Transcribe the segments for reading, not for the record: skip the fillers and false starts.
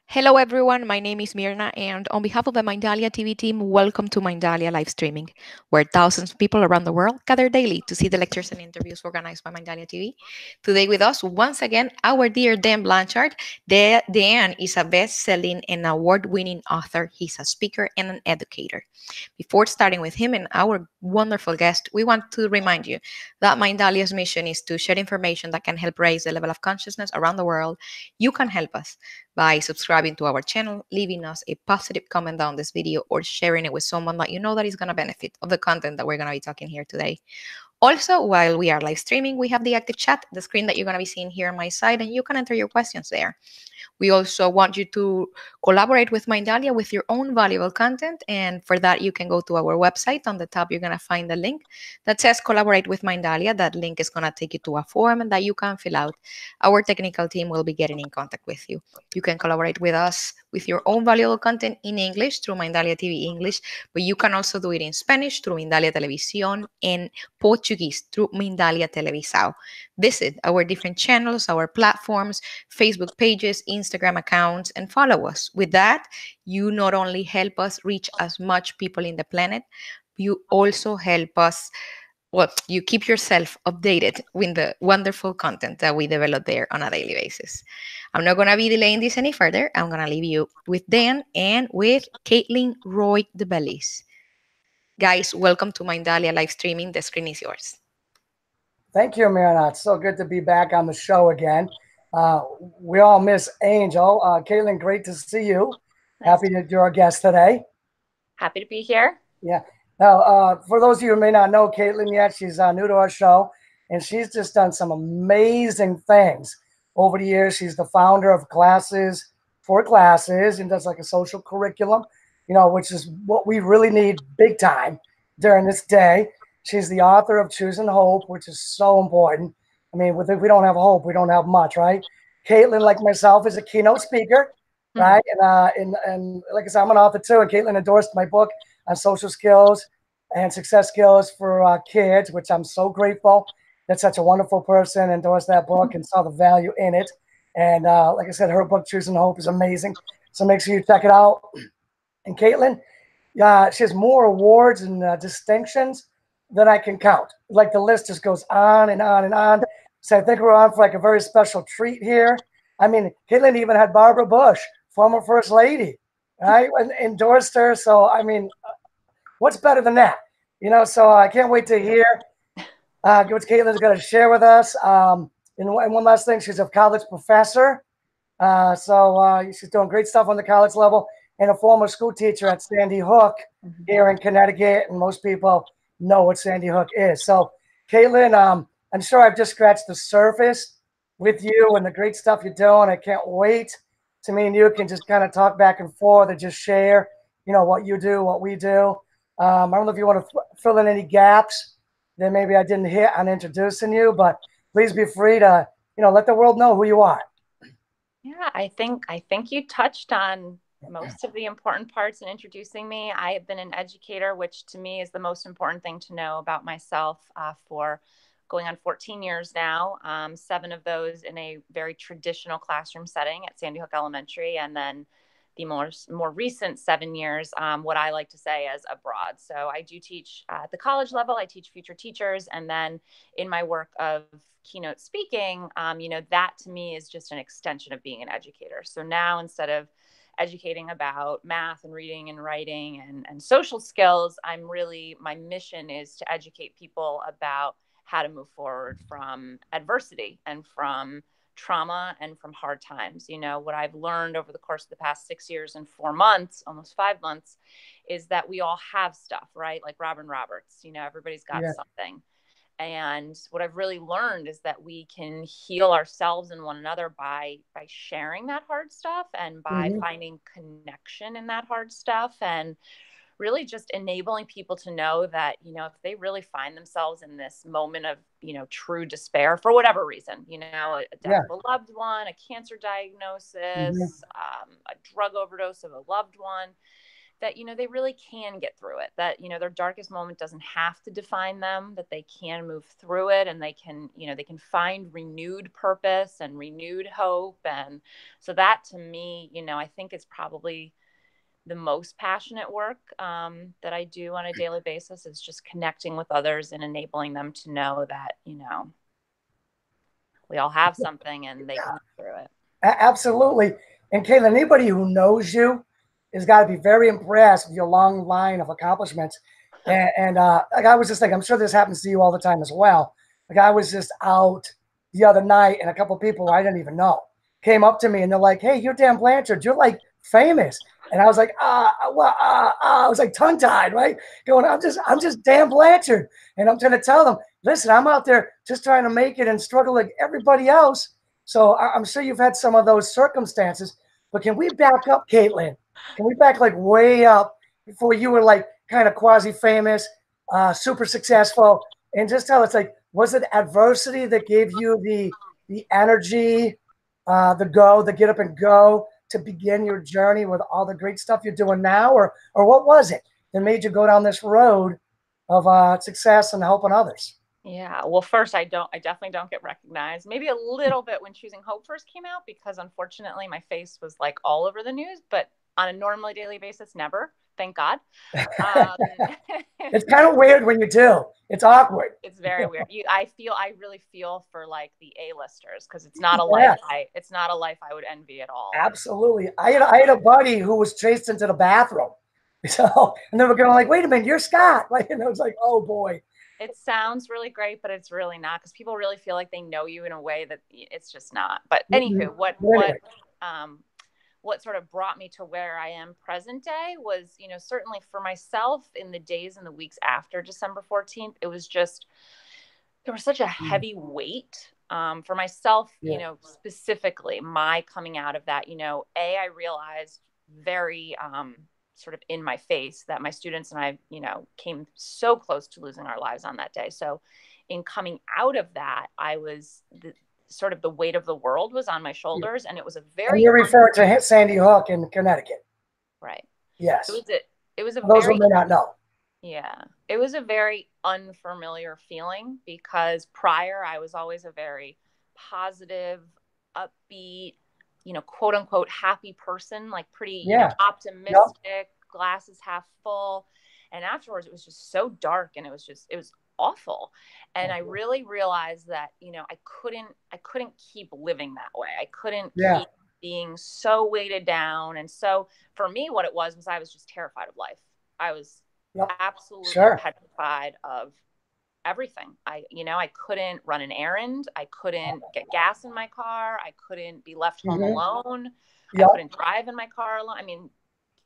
Hello, everyone. My name is Mirna, and on behalf of the Mindalia TV team, welcome to Mindalia live streaming, where thousands of people around the world gather daily to see the lectures and interviews organized by Mindalia TV. Today, with us once again, our dear Dan Blanchard. Dan is a best-selling and award-winning author. He's a speaker and an educator. Before starting with him and our wonderful guest, we want to remind you that Mindalia's mission is to share information that can help raise the level of consciousness around the world. You can help us by subscribing to our channel, leaving us a positive comment down this video, or sharing it with someone that you know that is going to benefit of the content that we're going to be talking here today. Also, while we are live streaming, we have the active chat, the screen that you're going to be seeing here on my side, and you can enter your questions there. We also want you to collaborate with Mindalia with your own valuable content. And for that, you can go to our website. On the top, you're going to find the link that says Collaborate with Mindalia. That link is going to take you to a form that you can fill out. Our technical team will be getting in contact with you. You can collaborate with us with your own valuable content in English through Mindalia TV English, but you can also do it in Spanish through Mindalia Televisión and Portuguese through Mindalia Televisao. Visit our different channels, our platforms, Facebook pages, Instagram accounts, and follow us. With that, you not only help us reach as much people in the planet, you also help us, well, you keep yourself updated with the wonderful content that we develop there on a daily basis. I'm not going to be delaying this any further. I'm going to leave you with Dan and with Kaitlin Roig-Debellis. Guys, welcome to Mindalia live streaming. The screen is yours. Thank you, Mirna. It's so good to be back on the show again. We all miss Angel. Kaitlin, great to see you. Happy that you're our guest today. Happy to be here. Yeah. Now, for those of you who may not know Kaitlin yet, she's new to our show, and she's just done some amazing things over the years. She's the founder of Classes for Classes and does like a social curriculum, which is what we really need big time during this day. She's the author of Choosing Hope, which is so important. I mean, if we don't have hope, we don't have much, right? Kaitlin, like myself, is a keynote speaker, right? And like I said, I'm an author too. And Kaitlin endorsed my book on social skills and success skills for kids, which I'm so grateful that such a wonderful person endorsed that book and saw the value in it. And like I said, her book, Choosing Hope, is amazing. So make sure you check it out. And Kaitlin, she has more awards and distinctions than I can count. Like the list just goes on and on and on. So I think we're on for like a very special treat here. I mean, Kaitlin even had Barbara Bush, former First Lady, right? Endorsed her. So, I mean, what's better than that? So I can't wait to hear what Kaitlin's going to share with us. And one last thing, she's a college professor. So she's doing great stuff on the college level and a former school teacher at Sandy Hook here in Connecticut. And most people know what Sandy Hook is. So, Kaitlin, I'm sure I've just scratched the surface with you and the great stuff you're doing. I can't wait to me and you can just kind of talk back and forth and just share, what you do, what we do. I don't know if you want to fill in any gaps that maybe I didn't hit on introducing you, but please be free to, let the world know who you are. Yeah, I think you touched on most of the important parts in introducing me. I have been an educator, which to me is the most important thing to know about myself for going on 14 years now, 7 of those in a very traditional classroom setting at Sandy Hook Elementary, and then the more recent 7 years, what I like to say as abroad. So I do teach at the college level. I teach future teachers. And then in my work of keynote speaking, that to me is just an extension of being an educator. So now instead of educating about math and reading and writing and social skills, my mission is to educate people about how to move forward from adversity and from trauma and from hard times. What I've learned over the course of the past 6 years and 4 months, almost 5 months, is that we all have stuff, right? Like Robin Roberts, everybody's got something. And what I've really learned is that we can heal ourselves and one another by sharing that hard stuff and by finding connection in that hard stuff, and really just enabling people to know that, if they really find themselves in this moment of, true despair for whatever reason, a death of a loved one, a cancer diagnosis, a drug overdose of a loved one, that, they really can get through it, that, their darkest moment doesn't have to define them, that they can move through it, and they can, they can find renewed purpose and renewed hope. And so that, to me, I think is probably the most passionate work that I do on a daily basis, is just connecting with others and enabling them to know that, we all have something and they can move through it. Absolutely. And Kaitlin, anybody who knows you has got to be very impressed with your long line of accomplishments. And like I was just thinking, I'm sure this happens to you all the time as well. Like I was just out the other night, and a couple of people I didn't even know came up to me, and they're like, "Hey, you're Dan Blanchard. You're like famous." And I was like, I was like tongue tied, right? Going, I'm just Dan Blanchard, and I'm trying to tell them, listen, I'm out there just trying to make it and struggle like everybody else. So I'm sure you've had some of those circumstances, but can we back up, Kaitlin? Can we back like way up before you were like kind of quasi-famous, super successful, and just tell us, like, was it adversity that gave you the energy, the get up and go to begin your journey with all the great stuff you're doing now, or what was it that made you go down this road of success and helping others? Yeah. Well, first, I definitely don't get recognized. Maybe a little bit when Choosing Hope first came out, because unfortunately my face was like all over the news, but on a normally daily basis, never. Thank God. It's kind of weird when you do. It's awkward. It's very weird. I really feel for like the A-listers, because it's not a life I would envy at all. Absolutely. I had a buddy who was chased into the bathroom. So, and they were going like, wait a minute, you're Scott. Like, and I was like, oh boy. It sounds really great, but it's really not, because people really feel like they know you in a way that it's just not. But anywho, what sort of brought me to where I am present day was, certainly for myself in the days and the weeks after December 14th, it was just, there was such a heavy weight for myself, specifically my coming out of that, I realized very sort of in my face that my students and I, came so close to losing our lives on that day. So in coming out of that, I was sort of the weight of the world was on my shoulders, and it was a very. And you're referring to Sandy Hook in Connecticut, right? Yes. It was a those very, who may not know. Yeah, it was a very unfamiliar feeling, because prior I was always a very positive, upbeat, quote unquote happy person, like pretty optimistic, glasses half full. And afterwards it was just so dark, and it was awful. And I really realized that, I couldn't keep living that way. I couldn't keep being so weighted down. And so for me, what it was I was just terrified of life. I was absolutely petrified of everything. I couldn't run an errand. I couldn't get gas in my car. I couldn't be left home alone. I couldn't drive in my car alone. I mean,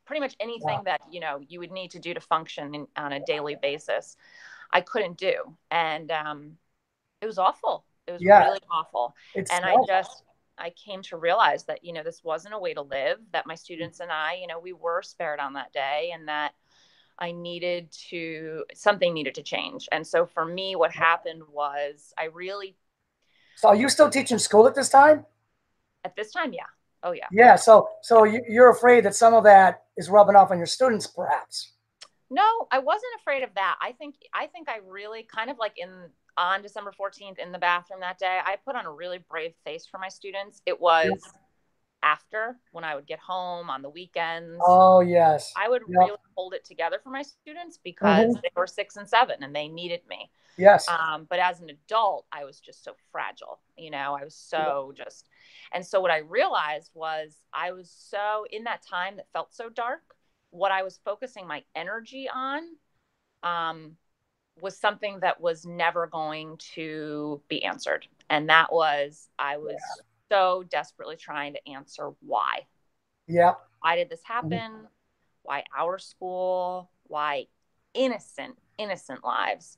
pretty much anything that, you would need to do to function on a daily basis, I couldn't do. And it was awful. It was really awful. I came to realize that, this wasn't a way to live, that my students and I, we were spared on that day, and that something needed to change. And so for me, what happened was So are you still teaching school at this time? At this time, yeah. Oh, yeah. Yeah. So you're afraid that some of that is rubbing off on your students, perhaps? No, I wasn't afraid of that. I think I really kind of like on December 14th in the bathroom that day, I put on a really brave face for my students. It was after, when I would get home on the weekends. Oh, yes. I would really hold it together for my students, because they were 6 and 7 and they needed me. Yes. But as an adult, I was just so fragile, I was so and so what I realized was I was so in that time that felt so dark, what I was focusing my energy on was something that was never going to be answered. And that was, I was so desperately trying to answer why. Yeah. Why did this happen? Why our school? Why innocent lives?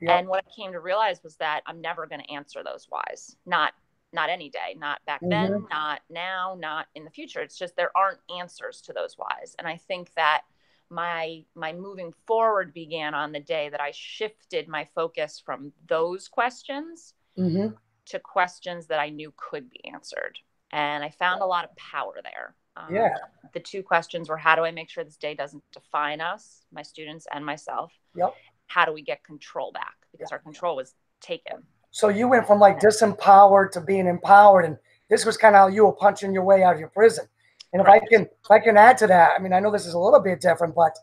And what I came to realize was that I'm never going to answer those whys. Not any day, not back then, not now, not in the future. It's just, there aren't answers to those whys. And I think that my moving forward began on the day that I shifted my focus from those questions to questions that I knew could be answered. And I found a lot of power there. Yeah. The two questions were, how do I make sure this day doesn't define us, my students and myself? Yep. How do we get control back? Because our control was taken. So you went from like disempowered to being empowered, and this was kind of how you were punching your way out of your prison. And if I can add to that, I mean, I know this is a little bit different, but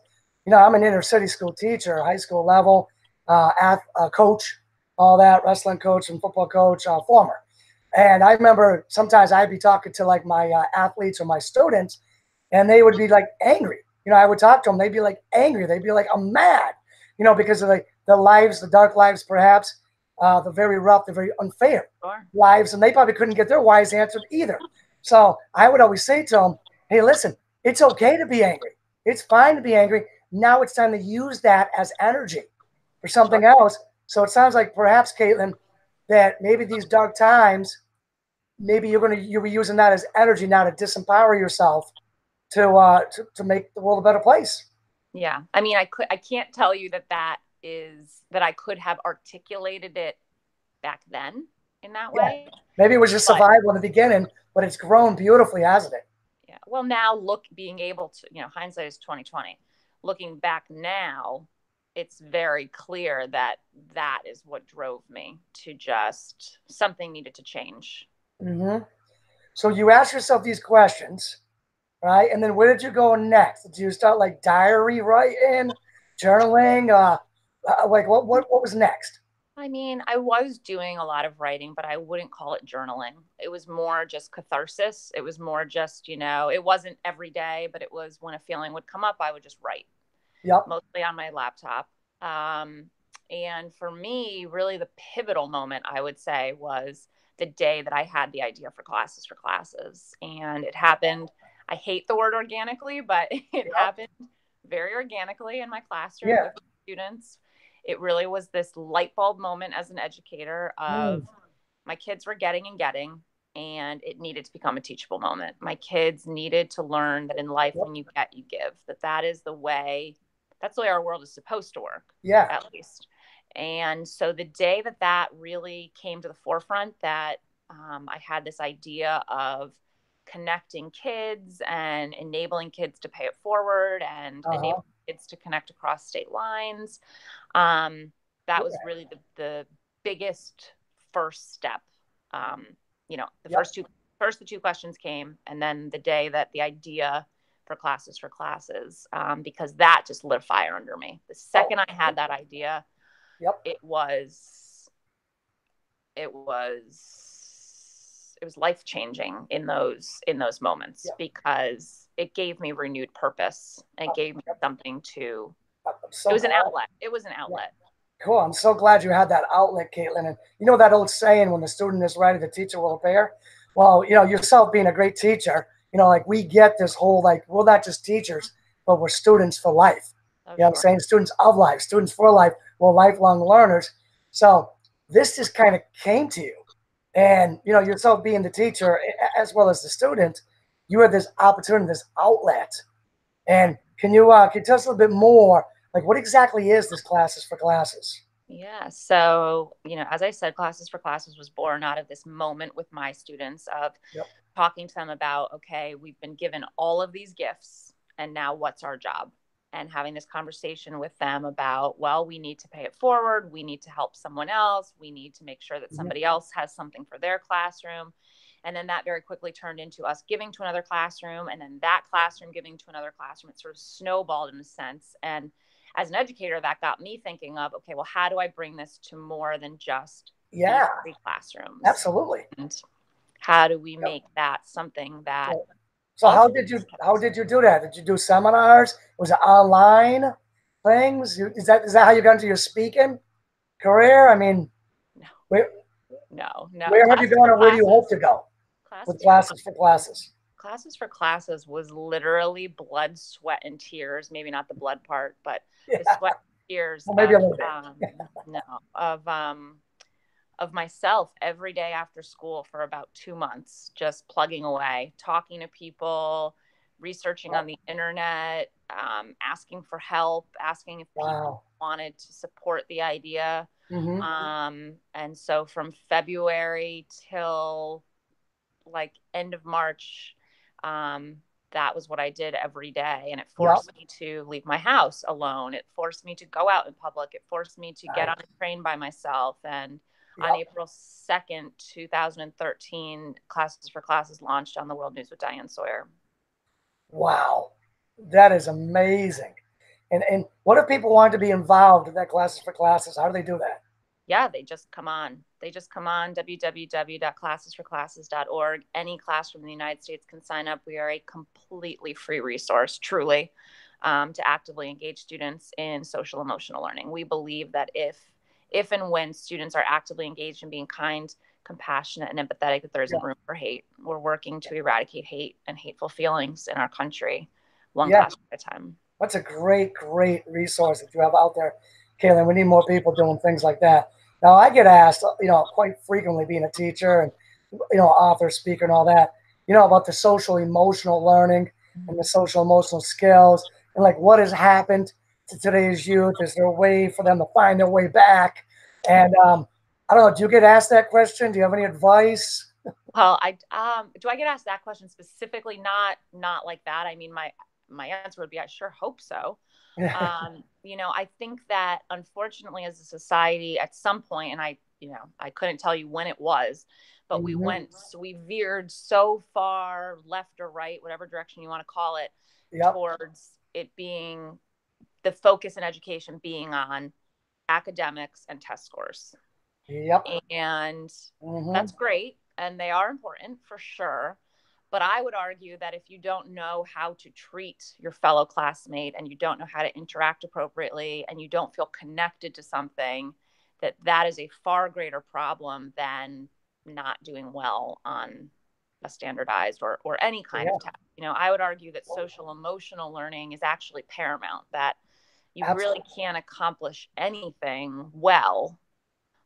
I'm an inner city school teacher, high school level, coach, all that, wrestling coach and football coach, former. And I remember sometimes I'd be talking to like my athletes or my students, and they would be like angry. I would talk to them. They'd be like angry. They'd be like, I'm mad, because of the lives, the dark lives, perhaps, the very rough, the very unfair lives. And they probably couldn't get their whys answered either. So I would always say to them, hey, listen, it's okay to be angry. It's fine to be angry. Now it's time to use that as energy for something else. So it sounds like perhaps, Kaitlin, that maybe these dark times, maybe you'll be using that as energy now to disempower yourself to make the world a better place. Yeah. I mean, I can't tell you that I could have articulated it back then in that way. Maybe it was just survival in the beginning, but it's grown beautifully, hasn't it? Yeah. Well, now being able to, hindsight is 2020. Looking back now, it's very clear that is what drove me to just something needed to change. Mm-hmm. So you ask yourself these questions, right? And then where did you go next? Did you start like diary writing, journaling? Like what was next? I mean, I was doing a lot of writing, but I wouldn't call it journaling. It was more just catharsis. It was more just, it wasn't every day, but it was when a feeling would come up, I would just write. Yep. Mostly on my laptop. And for me, really the pivotal moment, I would say, was the day that I had the idea for Classes. And it happened, I hate the word organically, but it happened very organically in my classroom with students. It really was this light bulb moment as an educator of my kids were getting, and it needed to become a teachable moment. My kids needed to learn that in life, when you get, you give, that is the way, that's the way our world is supposed to work. Yeah. At least. And so the day that really came to the forefront, that I had this idea of connecting kids and enabling kids to pay it forward and enabling kids to connect across state lines. That was really the biggest first step. The two questions came, and then the day that the idea for Classes, because that just lit a fire under me. The second I had that idea, it was life-changing in those moments, because it gave me renewed purpose, and it gave me something to, it was an outlet. Cool. I'm so glad you had that outlet, Kaitlin. And that old saying, when the student is ready, the teacher will appear. Well, yourself being a great teacher, like we get this whole, like, we're not just teachers, but we're students for life. You know what I'm saying? Students of life, students for life. We're lifelong learners. So this just kind of came to you. And, yourself being the teacher as well as the student, you had this opportunity, this outlet. And can you tell us a little bit more, like what exactly is this Classes? Yeah. So, as I said, Classes was born out of this moment with my students of talking to them about, okay, we've been given all of these gifts, and now what's our job? And having this conversation with them about, well, we need to pay it forward. We need to help someone else. We need to make sure that somebody else has something for their classroom. And then that very quickly turned into us giving to another classroom, and then that classroom giving to another classroom. It sort of snowballed in a sense. And as an educator, that got me thinking of, okay, well, how do I bring this to more than just these three classrooms? Absolutely. And how do we make that something that... So how did you do that? Did you do seminars? Was it online things? Is that how you got into your speaking career? I mean, no. Where Classes have you gone, or where do you hope to go with Classes? Classes was literally blood, sweat, and tears. Maybe not the blood part, but the sweat and tears. Well, maybe a little bit. Of myself every day after school for about 2 months, just plugging away, talking to people, researching on the internet, asking for help, asking if people wanted to support the idea. And so from February till like end of March, that that was what I did every day. And it Yep. forced me to leave my house alone. It forced me to go out in public. It forced me to get on a train by myself. And Yep. on April 2nd, 2013, Classes for Classes launched on the World News with Diane Sawyer. Wow. That is amazing. And what if people wanted to be involved in that Classes for Classes? How do they do that? Yeah, they just come on. They just come on, www.classesforclasses.org. Any classroom in the United States can sign up. We are a completely free resource, truly, to actively engage students in social emotional learning. We believe that if and when students are actively engaged in being kind, compassionate, and empathetic, that there isn't room for hate. We're working to eradicate hate and hateful feelings in our country, one classroom at a time. That's a great, great resource that you have out there, Kaitlin. We need more people doing things like that. Now, I get asked, quite frequently, being a teacher and, author, speaker, and all that, about the social emotional learning and the social emotional skills and like what has happened to today's youth. Is there a way for them to find their way back? And I don't know. Do you get asked that question? Do you have any advice? Well, do I get asked that question specifically? Not like that. I mean, my answer would be, I sure hope so. I think that unfortunately as a society at some point, and I couldn't tell you when it was, but we veered so far left or right, whatever direction you want to call it, towards it being the focus in education being on academics and test scores. Yep. And that's great. And they are important for sure. But I would argue that if you don't know how to treat your fellow classmate and you don't know how to interact appropriately and you don't feel connected to something, that is a far greater problem than not doing well on a standardized or any kind of test. I would argue that social emotional learning is actually paramount, that you really can't accomplish anything well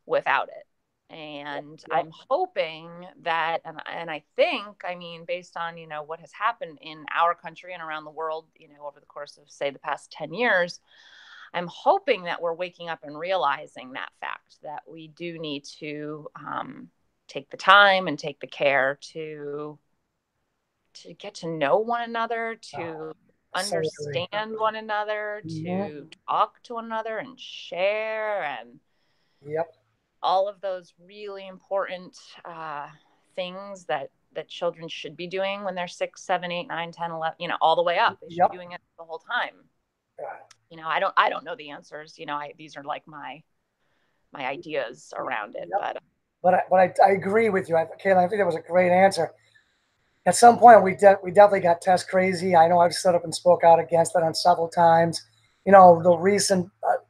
without it. And I'm hoping that, and I think, based on, what has happened in our country and around the world, over the course of, say, the past 10 years, I'm hoping that we're waking up and realizing that fact, that we do need to take the time and take the care to get to know one another, to understand one another, to talk to one another and share and all of those really important things that children should be doing when they're 6, 7, 8, 9, 10, 11, all the way up. They should be doing it the whole time. I don't know the answers. These are like my ideas around it. But I agree with you, Kaitlin. I think that was a great answer. At some point, we definitely got test crazy. I know I've stood up and spoke out against it on several times. The recent,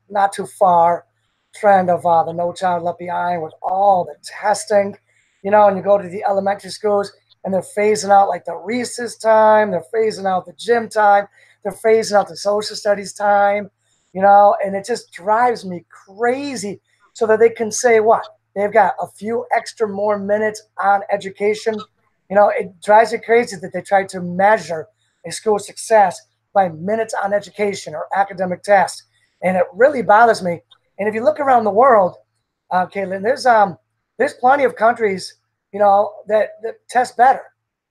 not too far, trend of the No Child Left Behind with all the testing, and you go to the elementary schools and they're phasing out like the recess time, they're phasing out the gym time, they're phasing out the social studies time, and it just drives me crazy so that they can say what? They've got a few extra more minutes on education. It drives me crazy that they try to measure a school's success by minutes on education or academic tests. And it really bothers me. And if you look around the world, Kaitlin, there's plenty of countries, that test better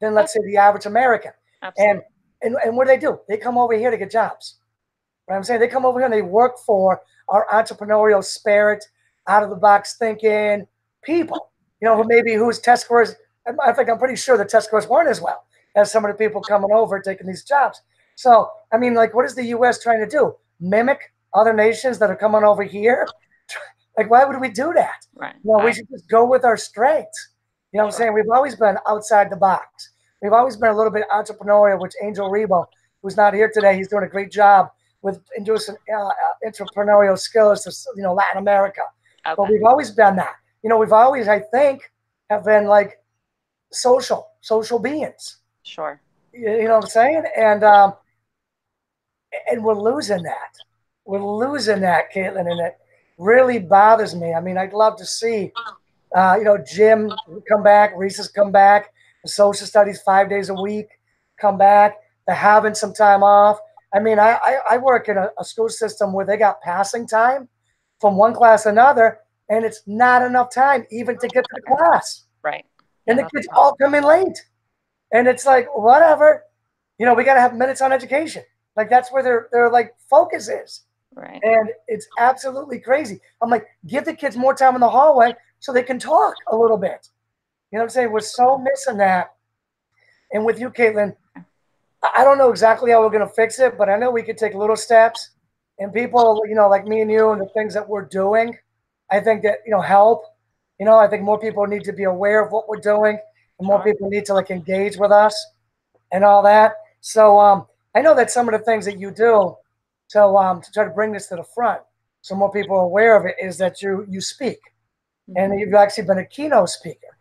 than, let's say, the average American. Absolutely. And what do? They come over here to get jobs. What I'm saying, they come over here and they work for our entrepreneurial spirit, out of the box thinking people, whose test scores, I think I'm pretty sure the test scores weren't as well as some of the people coming over taking these jobs. So, what is the U.S. trying to do? Mimic other nations that are coming over here? Like, why would we do that? Right. We should just go with our strengths. What I'm saying? We've always been outside the box. We've always been a little bit entrepreneurial, which Angel Rebo, who's not here today, he's doing a great job with introducing entrepreneurial skills to, Latin America. Okay. But we've always been that. We've always, I think, have been like social beings. Sure. You know what I'm saying? And we're losing that. We're losing that, Kaitlin, and it really bothers me. I'd love to see, gym come back, recess come back, the social studies 5 days a week come back, the having some time off. I work in a school system where they got passing time from one class to another, and it's not enough time even to get to the class. Right. And the kids all come in late. And it's like, whatever, you know, we got to have minutes on education. Like that's where their like focus is. Right. And it's absolutely crazy. I'm like, give the kids more time in the hallway so they can talk a little bit. You know what I'm saying? We're so missing that. And with you, Kaitlin, I don't know exactly how we're going to fix it, but I know we could take little steps. And people, you know, like me and you and the things that we're doing, I think that, you know, help. You know, I think more people need to be aware of what we're doing and more people need to like engage with us and all that. So I know that some of the things that you do to try to bring this to the front so more people are aware of it is that you speak. And you've actually been a keynote speaker.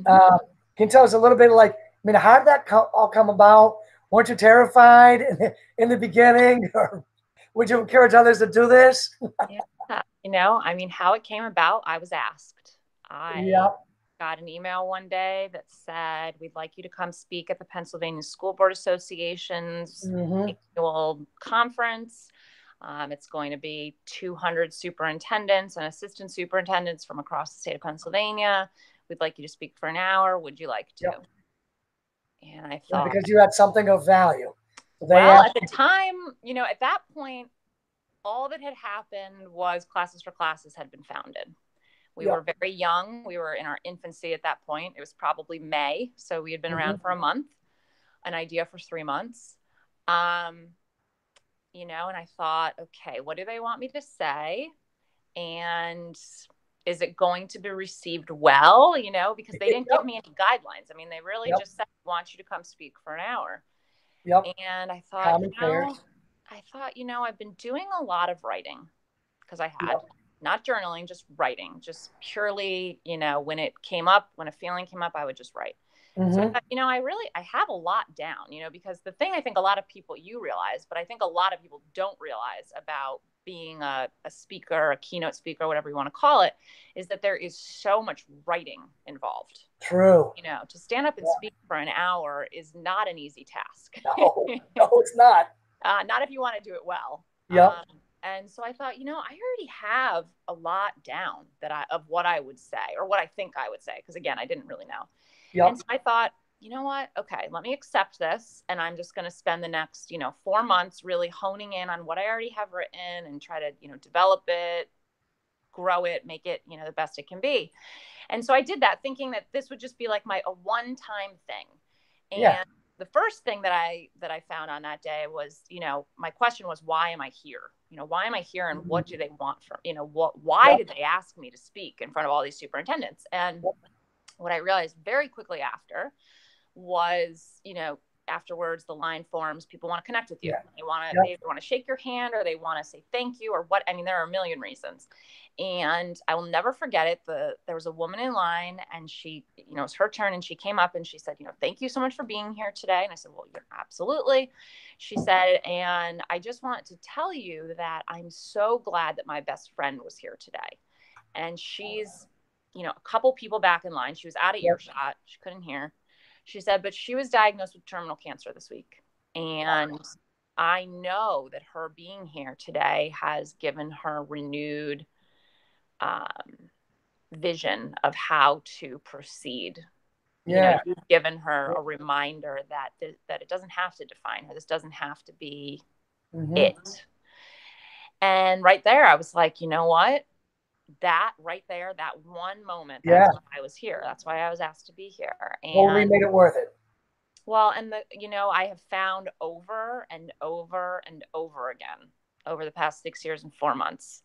Can you tell us a little bit like, I mean, how did that all come about? Weren't you terrified in the beginning, or would you encourage others to do this? Yeah. You know, I mean, how it came about, I was asked. I got an email one day that said, we'd like you to come speak at the Pennsylvania School Board Association's annual conference. It's going to be 200 superintendents and assistant superintendents from across the state of Pennsylvania. We'd like you to speak for an hour. Would you like to? And I thought, because you had something of value. Well, at the time, you know, at that point, all that had happened was Classes for Classes had been founded. We were very young. We were in our infancy at that point. It was probably May. So we had been around for a month, an idea for 3 months. You know, and I thought, okay, what do they want me to say? And is it going to be received well? You know, because they didn't give me any guidelines. I mean, they really just said, we want you to come speak for an hour. And I thought, you know, I've been doing a lot of writing because I had not journaling, just writing, just purely, you know, when it came up, when a feeling came up, I would just write. So I thought, you know, I have a lot down, you know, because the thing I think a lot of people, you realize, but I think a lot of people don't realize about being a speaker, a keynote speaker, whatever you want to call it, is that there is so much writing involved. True. You know, to stand up and speak for an hour is not an easy task. No, it's not. Not if you want to do it well. And so I thought, you know, I already have a lot down of what I would say or what I think I would say. Because again, I didn't really know. And so I thought, you know what? Okay, let me accept this. And I'm just going to spend the next, you know, 4 months really honing in on what I already have written and try to, you know, develop it, grow it, make it, you know, the best it can be. And so I did that thinking that this would just be like a one-time thing. And the first thing that I found on that day was, you know, my question was, why am I here? You know, why am I here and what do they want from, you know, why did they ask me to speak in front of all these superintendents? And what I realized very quickly after was, you know, afterwards, the line forms, people want to connect with you. They want to shake your hand or they want to say thank you or what. I mean, there are a million reasons. And I will never forget it. There was a woman in line and she, you know, it was her turn and she came up and she said, you know, thank you so much for being here today. And I said, well, yeah, absolutely. She said, and I just want to tell you that I'm so glad that my best friend was here today. And she's, you know, a couple people back in line. She was out of earshot. She couldn't hear. She said, but she was diagnosed with terminal cancer this week. And I know that her being here today has given her renewed vision of how to proceed. You know, you've given her a reminder that it doesn't have to define her. This doesn't have to be it. And right there, I was like, you know what? That right there, that one moment, that's why I was here. That's why I was asked to be here. And totally made it worth it. Well, and you know, I have found over and over and over again over the past 6 years and 4 months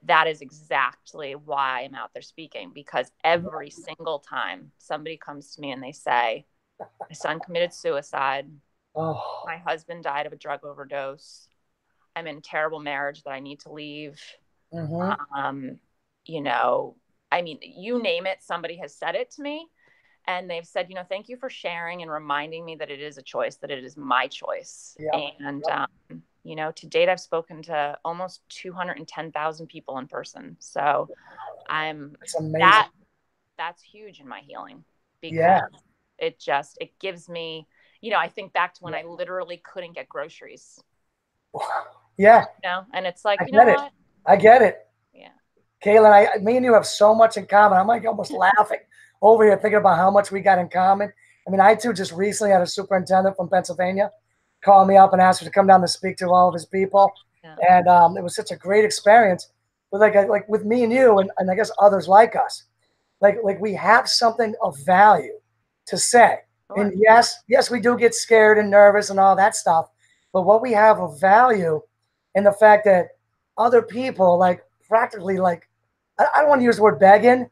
that is exactly why I'm out there speaking, because every single time somebody comes to me and they say, my son committed suicide. My husband died of a drug overdose. I'm in a terrible marriage that I need to leave. You know, I mean, you name it, somebody has said it to me and they've said, you know, thank you for sharing and reminding me that it is a choice, that it is my choice. And, you know, to date, I've spoken to almost 210,000 people in person. So that's huge in my healing because it gives me, you know, I think back to when I literally couldn't get groceries. You know, and it's like, you know what? I get it. Yeah. Kaitlin, me and you have so much in common. I'm like almost laughing over here thinking about how much we got in common. I mean, I too just recently had a superintendent from Pennsylvania called me up and asked me to come down to speak to all of his people. Yeah. And it was such a great experience. But like with me and you, and I guess others like us, like we have something of value to say. Sure. And yes, we do get scared and nervous and all that stuff. But what we have of value in the fact that other people, like practically, like I don't want to use the word begging,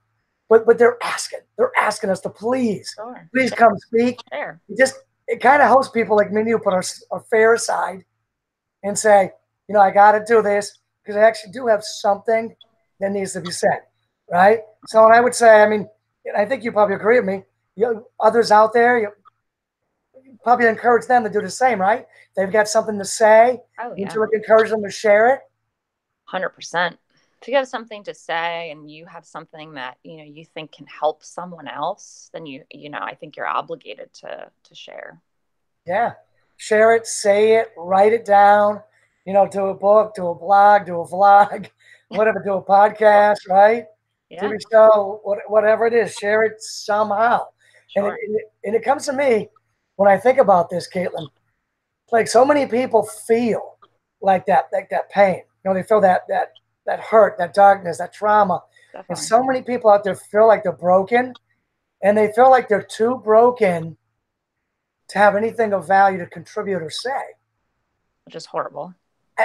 but they're asking us to please Sure. come speak. Sure. It kind of helps people like me and you put our fear aside and say, I got to do this because I actually do have something that needs to be said, right? So, and I would say, I mean, I think you probably agree with me. Others out there, you probably encourage them to do the same, right? They've got something to say. Oh, You yeah. to encourage them to share it. 100%. If you have something to say and you have something that, you think can help someone else, then I think you're obligated to share. Yeah. Share it, say it, write it down, do a book, do a blog, do a vlog, whatever, do a podcast, right? Yeah. TV show, whatever it is, share it somehow. Sure. And it comes to me when I think about this, Kaitlin, like so many people feel like that pain. They feel that hurt, that darkness, that trauma. Definitely. And so many people out there feel like they're broken, and they feel like they're too broken to have anything of value to contribute or say. Which is horrible.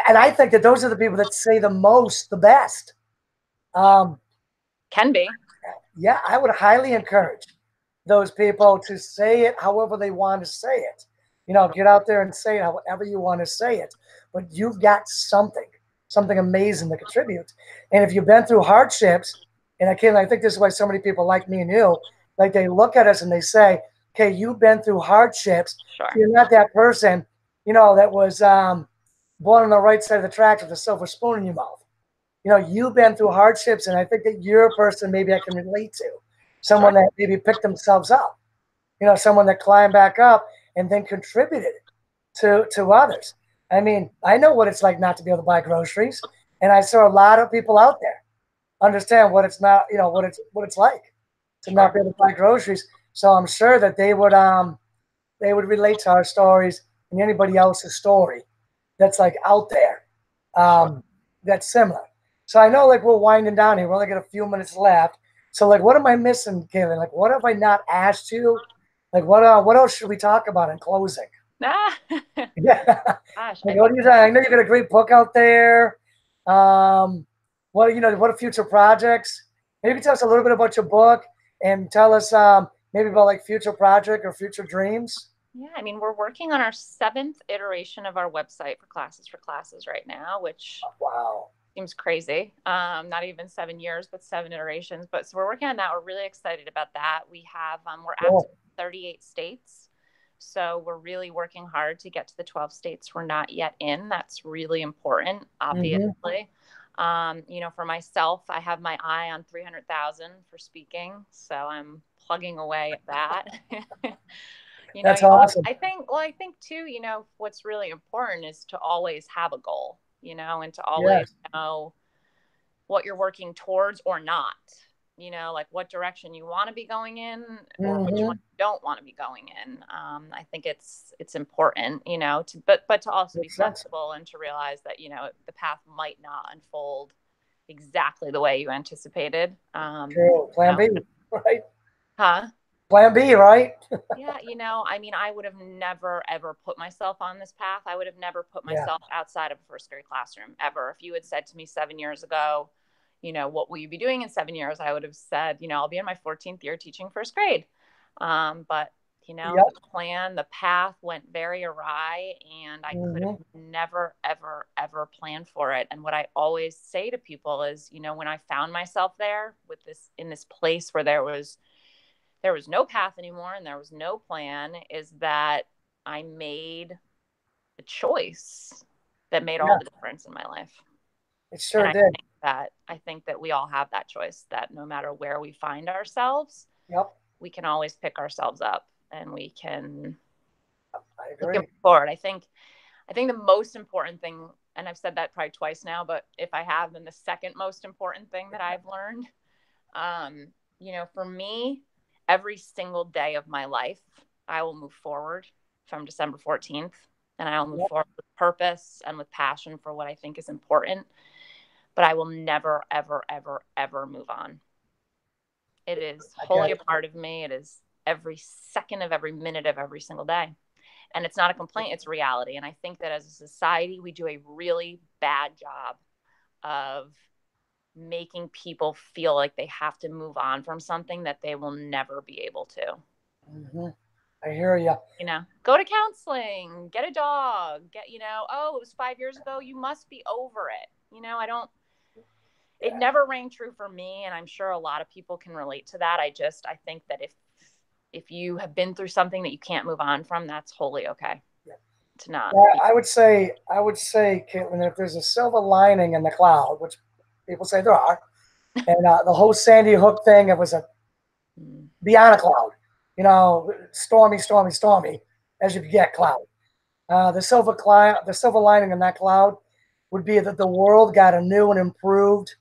And I think that those are the people that say the most, the best. Can be. Yeah, I would highly encourage those people to say it however they want to say it. Get out there and say it however you want to say it. But you've got something amazing to contribute. And if you've been through hardships, and I think this is why so many people like me and you, like they look at us and they say, okay, you've been through hardships. Sure. You're not that person, that was born on the right side of the tracks with a silver spoon in your mouth. You've been through hardships, and I think that you're a person maybe I can relate to. Someone Sure. that maybe picked themselves up. Someone that climbed back up and then contributed to others. I mean, I know what it's like not to be able to buy groceries, and I saw a lot of people out there understand what it's not, what it's like to not be able to buy groceries. So I'm sure that they would relate to our stories and anybody else's story that's like out there that's similar. So I know like we're winding down here. We only got a few minutes left. So like, what am I missing, Kaitlin? Like, what have I not asked you? Like, what else should we talk about in closing? Yeah. Gosh, Like, what do you think? I know you got a great book out there. What future projects? Maybe tell us a little bit about your book and tell us maybe about like future project or future dreams. Yeah, I mean, we're working on our 7th iteration of our website for classes right now, which wow, seems crazy. Not even 7 years, but 7 iterations. But so we're working on that. We're really excited about that. We have we're active in 38 states. So we're really working hard to get to the 12 states we're not yet in. That's really important, obviously. For myself, I have my eye on 300,000 for speaking. So I'm plugging away at that. That's awesome. I think too, what's really important is to always have a goal, and to always know what you're working towards or not, like what direction you want to be going in or which one you don't want to be going in. I think it's important, but to also be flexible and to realize that, the path might not unfold exactly the way you anticipated. True. Plan B, right? Huh? Plan B, right? Yeah, I mean, I would have never, ever put myself on this path. I would have never put myself outside of a first grade classroom, ever. If you had said to me 7 years ago, what will you be doing in 7 years? I would have said, I'll be in my 14th year teaching first grade. But, the plan, the path went very awry, and I could have never, ever, ever planned for it. And what I always say to people is, when I found myself there in this place where there was no path anymore and there was no plan, is that I made a choice that made all the difference in my life. It sure did. I think that we all have that choice, that no matter where we find ourselves, we can always pick ourselves up and we can move forward. I think the most important thing, and I've said that probably twice now, but if I have, then the second most important thing that I've learned, for me, every single day of my life, I will move forward from December 14th and I will move forward with purpose and with passion for what I think is important. But I will never, ever, ever, ever move on. It is wholly a part of me. It is every second of every minute of every single day. And it's not a complaint, it's reality. And I think that as a society, we do a really bad job of making people feel like they have to move on from something that they will never be able to. Mm-hmm. I hear you. You know, go to counseling, get a dog, oh, it was 5 years ago. You must be over it. It never rang true for me. And I'm sure a lot of people can relate to that. I think that if you have been through something that you can't move on from, that's wholly okay. To not. I would say, Kaitlin, if there's a silver lining in the cloud, which people say there are, and the whole Sandy Hook thing, it was beyond a cloud, stormy, stormy, stormy, as you get cloud. The silver lining in that cloud would be that the world got a new and improved,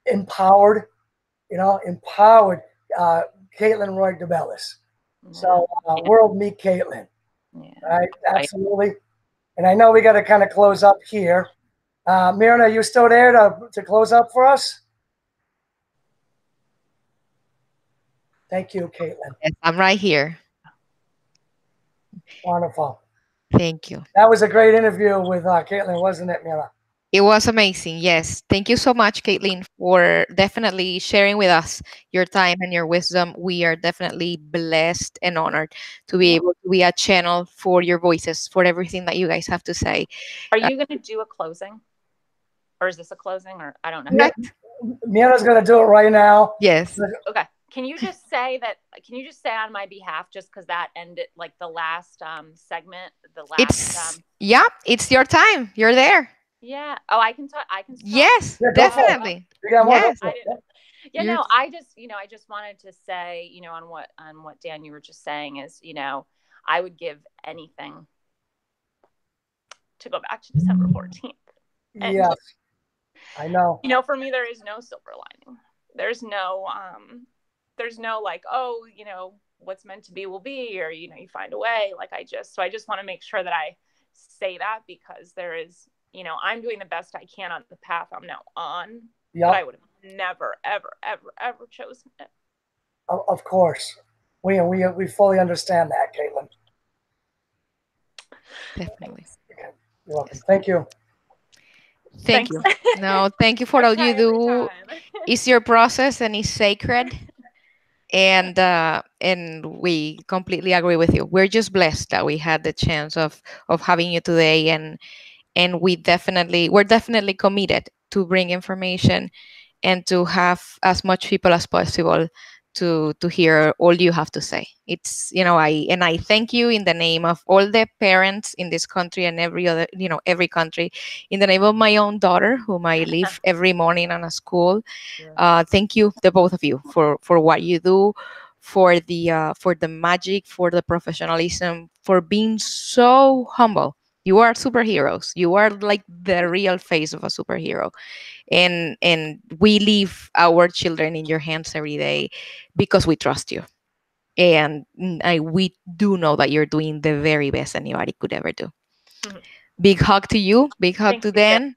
empowered Kaitlin Roig-Debellis. So world meet Kaitlin. Yeah. Right, absolutely. And I know we got to kind of close up here. Myrna, are you still there to close up for us? Thank you, Kaitlin. Yes, I'm right here. Wonderful. Thank you. That was a great interview with Kaitlin, wasn't it, Myrna? It was amazing. Yes. Thank you so much, Kaitlin, for definitely sharing with us your time and your wisdom. We are definitely blessed and honored to be able to be a channel for your voices, for everything that you guys have to say. Are you going to do a closing? Or is this a closing? Or I don't know. Myrna's going to do it right now. Yes. Okay. Can you just say on my behalf, just because that ended like the last segment, it's your time. You're there. Yeah. Oh, I can talk. Yes, definitely. Yes. I just wanted to say, on what Dan, you were just saying is, I would give anything to go back to December 14th. And yes. I know. For me, there is no silver lining. There's no like, oh, what's meant to be will be, or, you find a way. Like I just want to make sure that I say that, because there is, I'm doing the best I can on the path I'm now on. Yep. But I would have never, ever, ever, ever chosen it. Of course. We fully understand that, Kaitlin. Definitely. Okay. You're welcome. Thank you. Thank you. No, thank you for all you do. It's your process and it's sacred. And we completely agree with you. We're just blessed that we had the chance of having you today, and we're definitely committed to bring information and to have as much people as possible to hear all you have to say. It's I thank you in the name of all the parents in this country and every country, in the name of my own daughter, whom I leave every morning on a school. Thank you, the both of you, for what you do, for the magic, for the professionalism, for being so humble. You are superheroes. You are like the real face of a superhero. And we leave our children in your hands every day because we trust you. And we do know that you're doing the very best anybody could ever do. Mm-hmm. Big hug to you. Big hug to Dan.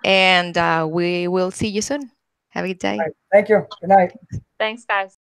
And we will see you soon. Have a good day. Right. Thank you. Good night. Thanks, guys.